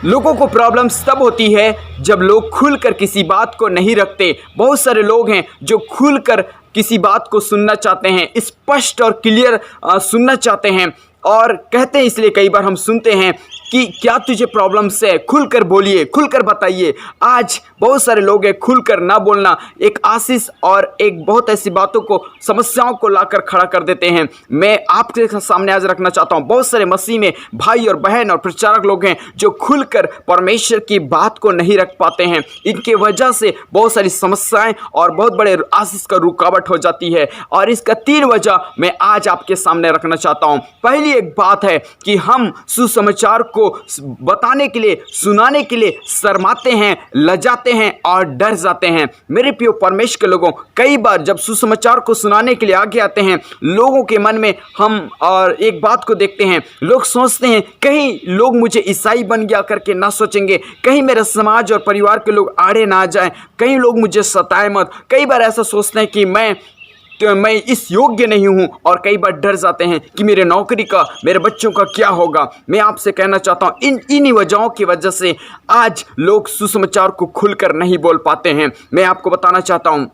लोगों को प्रॉब्लम्स तब होती है जब लोग खुलकर किसी बात को नहीं रखते। बहुत सारे लोग हैं जो खुलकर किसी बात को सुनना चाहते हैं, स्पष्ट और क्लियर सुनना चाहते हैं, और कहते हैं, इसलिए कई बार हम सुनते हैं कि क्या तुझे प्रॉब्लम्स है, खुलकर बोलिए, खुलकर बताइए। आज बहुत सारे लोग हैं, खुलकर ना बोलना एक आशीष और एक बहुत ऐसी बातों को, समस्याओं को लाकर खड़ा कर देते हैं। मैं आपके सामने आज रखना चाहता हूं, बहुत सारे मसीह में भाई और बहन और प्रचारक लोग हैं जो खुलकर परमेश्वर की बात को नहीं रख पाते हैं। इनके वजह से बहुत सारी समस्याएं और बहुत बड़े आशीष का रुकावट हो जाती है, और इसका 3 वजह मैं आज आपके सामने रखना चाहता हूं। पहली एक बात है कि हम सुसमाचार को बताने के लिए, सुनाने के लिए शर्माते हैं, लजाते हैं और डर जाते हैं। मेरे प्रिय परमेश्वर के लोगों, कई बार जब सुसमाचार को सुनाने के लिए आगे आते हैं, लोगों के मन में हम और एक बात को देखते हैं। लोग सोचते हैं कहीं लोग मुझे ईसाई बन गया करके ना सोचेंगे, कहीं मेरा समाज और परिवार के लोग आड़े ना आ जाएं, कहीं लोग मुझे सताए मत। कई बार ऐसा सोचते हैं कि मैं इस योग्य नहीं हूं, और कई बार डर जाते हैं कि मेरे नौकरी का, मेरे बच्चों का क्या होगा। मैं आपसे कहना चाहता हूं, इन्हीं वजहों की वजह से आज लोग सुसमाचार को खुलकर नहीं बोल पाते हैं। मैं आपको बताना चाहता हूं,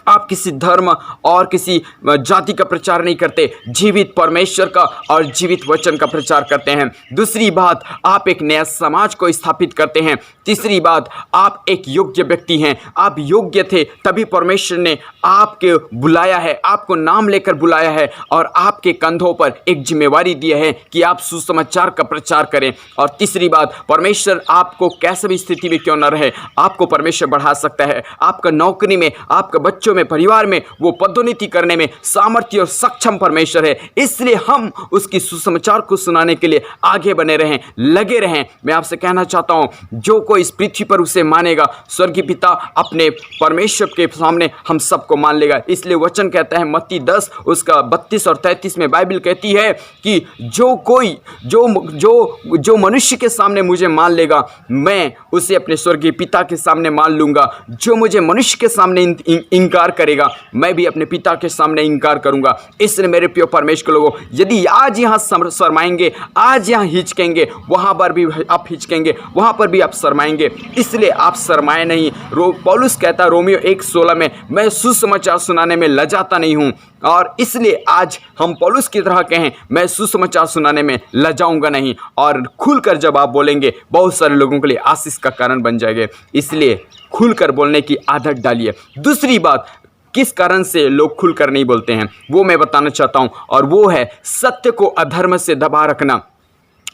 आप किसी धर्म और किसी जाति का प्रचार नहीं करते, जीवित परमेश्वर का और जीवित वचन का प्रचार करते हैं। दूसरी बात, आप एक नया समाज को स्थापित करते हैं। तीसरी बात, आप एक योग्य व्यक्ति हैं। आप योग्य थे तभी परमेश्वर ने आपके बुलाया है, आपको नाम लेकर बुलाया है, और आपके कंधों पर एक जिम्मेवारी दी है कि आप सुसमाचार का प्रचार करें। और तीसरी बात, परमेश्वर आपको कैसे भी स्थिति में क्यों न रहे, आपको परमेश्वर बढ़ा सकता है। आपका नौकरी में, आपका बच्चों में, परिवार में वो पदोन्नति करने में सामर्थ्य और सक्षम परमेश्वर है। इसलिए हम उसकी सुसमाचार को सुनाने के लिए आगे बने रहें, लगे रहें। मैं आपसे कहना चाहता हूं, जो कोई इस पृथ्वी पर उसे मानेगा, स्वर्गीय पिता अपने परमेश्वर के सामने हम सबको मान लेगा। इसलिए वचन कहता है, मत्ती 10 उसका 32 और 33 में बाइबल कहती है कि जो मनुष्य के सामने मुझे मान लेगा, मैं उसे अपने स्वर्गीय पिता के सामने मान लूंगा। जो मुझे मनुष्य के सामने इनकार करेगा, मैं भी अपने पिता के सामने इनकार करूंगा। इसलिए मेरे प्रिय परमेश्वर लोगों, यदि आज यहाँ शर्माएंगे, आज यहाँ हिचकेंगे, वहां पर भी आप हिचकेंगे, वहां पर भी आप शर्माएंगे। इसलिए आप शर्माए नहीं। पौलुस कहता है रोमियो 1:16 में, मैं सुसमाचार सुनाने में लजाता नहीं हूं, और इसलिए आज हम पौलुस की तरह कहें, मैं सुसमाचार सुनाने में लजाऊंगा नहीं। और खुलकर जब आप बोलेंगे, बहुत सारे लोगों के लिए आशीष का कारण बन जाएंगे। इसलिए खुलकर बोलने की आदत डालिए। दूसरी बात, किस कारण से लोग खुलकर नहीं बोलते हैं वो मैं बताना चाहता हूं, और वो है सत्य को अधर्म से दबा रखना।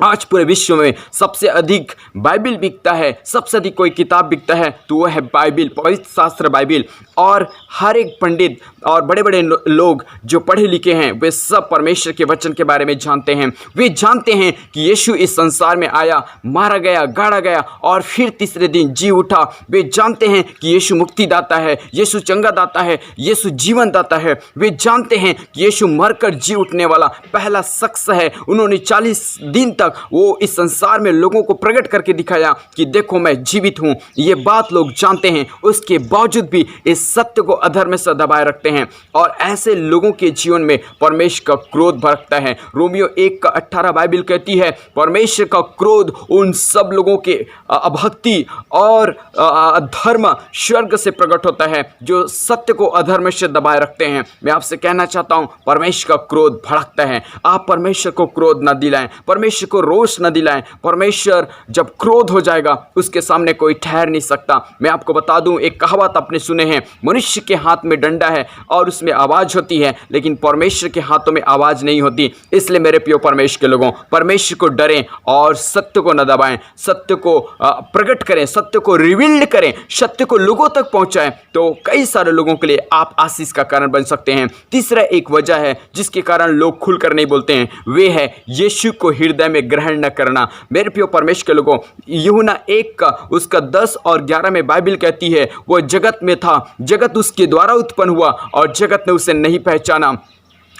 आज पूरे विश्व में सबसे अधिक बाइबल बिकता है, सबसे अधिक कोई किताब बिकता है तो वो है बाइबल, पवित्र शास्त्र बाइबल। और हर एक पंडित और बड़े बड़े लोग जो पढ़े लिखे हैं, वे सब परमेश्वर के वचन के बारे में जानते हैं। वे जानते हैं कि यीशु इस संसार में आया, मारा गया, गाड़ा गया और फिर तीसरे दिन जी उठा। वे जानते हैं कि यीशु मुक्ति दाता है, यीशु चंगा दाता है, यीशु जीवन दाता है। वे जानते हैं कि यीशु मरकर जी उठने वाला पहला शख्स है। उन्होंने 40 दिन तक वो इस संसार में लोगों को प्रकट करके दिखाया कि देखो मैं जीवित हूं। ये बात लोग जानते हैं, उसके बावजूद भी इस सत्य को अधर्म से दबाए रखते हैं, और ऐसे लोगों के जीवन में परमेश्वर का क्रोध भड़कता है। रोमियो 1:18 बाइबल कहती है, परमेश्वर का क्रोध उन सब लोगों के अभक्ति और अधर्म स्वर्ग से प्रकट होता है जो सत्य को अधर्म से दबाए रखते हैं। मैं आपसे कहना चाहता हूं, परमेश्वर का क्रोध भड़कता है। आप परमेश्वर को क्रोध न दिलाएं, परमेश्वर को रोष न दिलाएं। परमेश्वर जब क्रोध हो जाएगा, उसके सामने कोई ठहर नहीं सकता। मैं आपको बता दूं, एक कहावत आपने सुने हैं, मनुष्य के हाथ में डंडा है और उसमें आवाज होती है, लेकिन परमेश्वर के हाथों में आवाज नहीं होती। इसलिए मेरे प्रिय परमेश्वर के लोगों, परमेश्वर को डरें और सत्य को न दबाएं, सत्य को प्रकट करें, सत्य को रिवील्ड करें, सत्य को लोगों तक पहुंचाएं, तो कई सारे लोगों के लिए आप आशीष का कारण बन सकते हैं। तीसरा एक वजह है जिसके कारण लोग खुलकर नहीं बोलते हैं, वे है यीशु को हृदय में ग्रहण न करना। मेरे प्रिय परमेश्वर के लोगों, यूहन्ना 1 का उसका 10 और 11 में बाइबल कहती है, वो जगत में था, जगत उसके द्वारा उत्पन्न हुआ और जगत ने उसे नहीं पहचाना।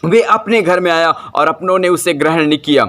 वे अपने घर में आया और अपनों ने उसे ग्रहण नहीं किया।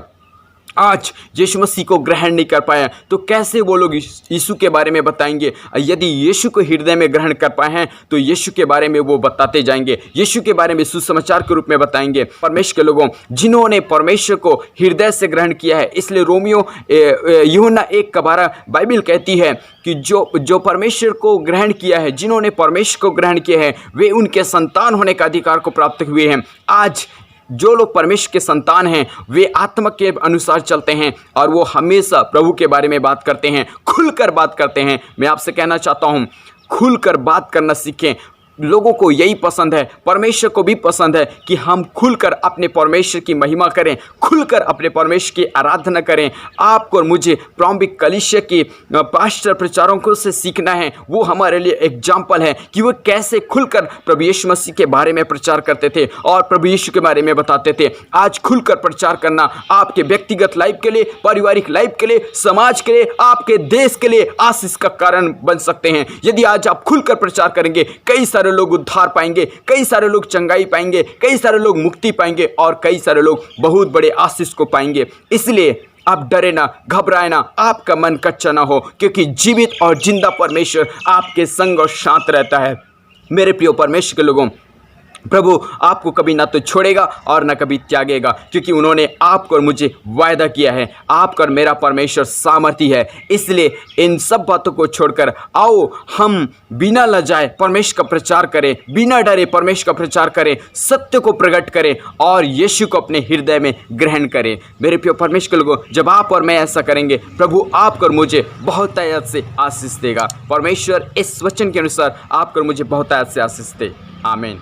आज यीशु मसीह को ग्रहण नहीं कर पाए तो कैसे वो लोग यीशु के बारे में बताएंगे। यदि यीशु को हृदय में ग्रहण कर पाए हैं तो यीशु के बारे में वो बताते जाएंगे, यीशु के बारे में सुसमाचार के रूप में बताएंगे। परमेश्वर के लोगों जिन्होंने परमेश्वर को हृदय से ग्रहण किया है, इसलिए रोमियो यूहन्ना 1:12 बाइबल कहती है कि जो परमेश्वर को ग्रहण किया है, जिन्होंने परमेश्वर को ग्रहण किया है, वे उनके संतान होने का अधिकार को प्राप्त हुए हैं। आज जो लोग परमेश्वर के संतान हैं वे आत्मा के अनुसार चलते हैं और वो हमेशा प्रभु के बारे में बात करते हैं, खुलकर बात करते हैं। मैं आपसे कहना चाहता हूँ, खुलकर बात करना सीखें। लोगों को यही पसंद है, परमेश्वर को भी पसंद है कि हम खुलकर अपने परमेश्वर की महिमा करें, खुलकर अपने परमेश्वर की आराधना करें। आपको और मुझे प्रारंभिक कलीसिया के पास्टर प्रचारकों से सीखना है। वो हमारे लिए एग्जाम्पल है कि वो कैसे खुलकर प्रभु यीशु मसीह के बारे में प्रचार करते थे और प्रभु यीशु के बारे में बताते थे। आज खुलकर प्रचार करना आपके व्यक्तिगत लाइफ के लिए, पारिवारिक लाइफ के लिए, समाज के लिए, आपके देश के लिए आशीष का कारण बन सकते हैं। यदि आज आप खुलकर प्रचार करेंगे, कई सारे लोग उद्धार पाएंगे, कई सारे लोग चंगाई पाएंगे, कई सारे लोग मुक्ति पाएंगे और कई सारे लोग बहुत बड़े आशीष को पाएंगे। इसलिए आप डरे ना, घबराए ना, आपका मन कच्चा ना हो, क्योंकि जीवित और जिंदा परमेश्वर आपके संग और साथ रहता है। मेरे प्रिय परमेश्वर के लोगों, प्रभु आपको कभी ना तो छोड़ेगा और ना कभी त्यागेगा, क्योंकि उन्होंने आपको और मुझे वायदा किया है। आपका और मेरा परमेश्वर सामर्थी है। इसलिए इन सब बातों को छोड़कर आओ हम बिना लजाए परमेश्वर का प्रचार करें, बिना डरे परमेश्वर का प्रचार करें, सत्य को प्रकट करें और यीशु को अपने हृदय में ग्रहण करें। मेरे प्रिय परमेश्वर के लोगों, जब आप और मैं ऐसा करेंगे, प्रभु आपको और मुझे बहुत आयत से आशीष देगा। परमेश्वर इस वचन के अनुसार आपको और मुझे बहुत आयत से आशीष दे। आमीन।